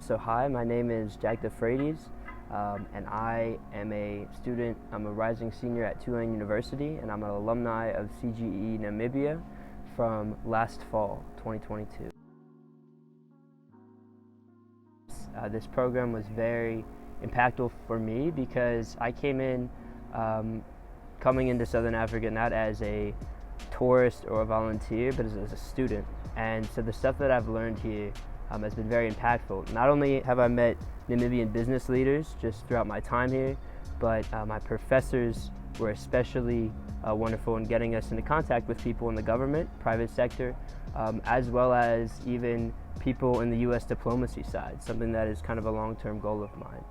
So hi, my name is Jack de Freites, and I am a student. I'm a rising senior at Tulane University, and I'm an alumni of CGEE Namibia from last fall, 2022. This program was very impactful for me because I came in, coming into Southern Africa not as a tourist or a volunteer, but as a student. And so the stuff that I've learned here has been very impactful. Not only have I met Namibian business leaders just throughout my time here, but my professors were especially wonderful in getting us into contact with people in the government, private sector, as well as even people in the U.S. diplomacy side, something that is kind of a long-term goal of mine.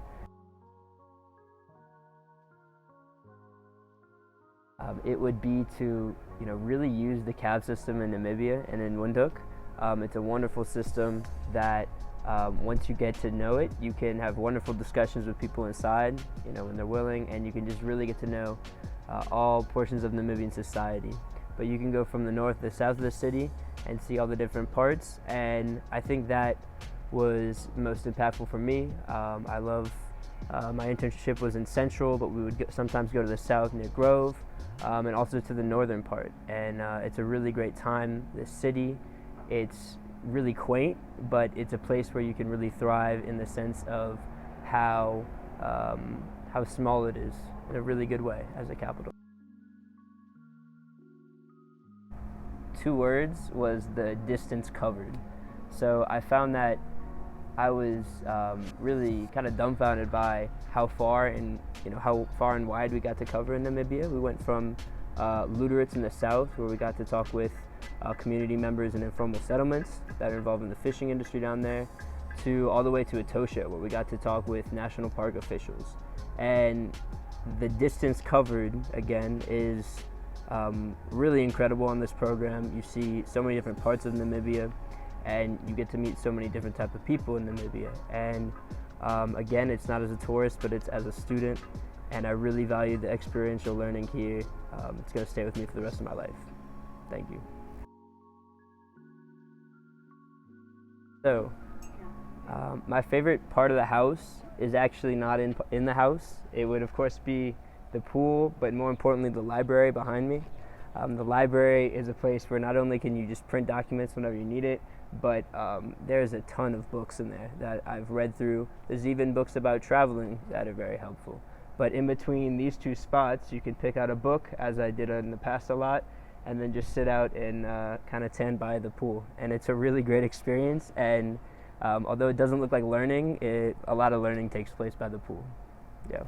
It would be to really use the cab system in Namibia and in Windhoek. It's a wonderful system that once you get to know it, you can have wonderful discussions with people inside, when they're willing, and you can just really get to know all portions of Namibian society. But you can go from the north to the south of the city and see all the different parts, and I think that was most impactful for me. I love, my internship was in Central, but we would sometimes go to the south near Grove, and also to the northern part, and it's a really great time. The city, it's really quaint, but it's a place where you can really thrive in the sense of how small it is in a really good way as a capital. 2 words was the distance covered. So I found that I was really kind of dumbfounded by how far and wide we got to cover in Namibia. We went from Luderitz in the south, where we got to talk with community members in informal settlements that are involved in the fishing industry down there, to all the way to Etosha, where we got to talk with national park officials. And the distance covered, again, is really incredible on this program. You see so many different parts of Namibia, and you get to meet so many different types of people in Namibia. And again, it's not as a tourist, but it's as a student, and I really value the experiential learning here. It's going to stay with me for the rest of my life. Thank you. So, my favorite part of the house is actually not in the house. It would of course be the pool, but more importantly the library behind me. The library is a place where not only can you just print documents whenever you need it, but there's a ton of books in there that I've read through. There's even books about traveling that are very helpful. But in between these 2 spots, you can pick out a book, as I did in the past a lot, and then just sit out and kind of tan by the pool. And it's a really great experience, and although it doesn't look like learning, a lot of learning takes place by the pool. Yeah.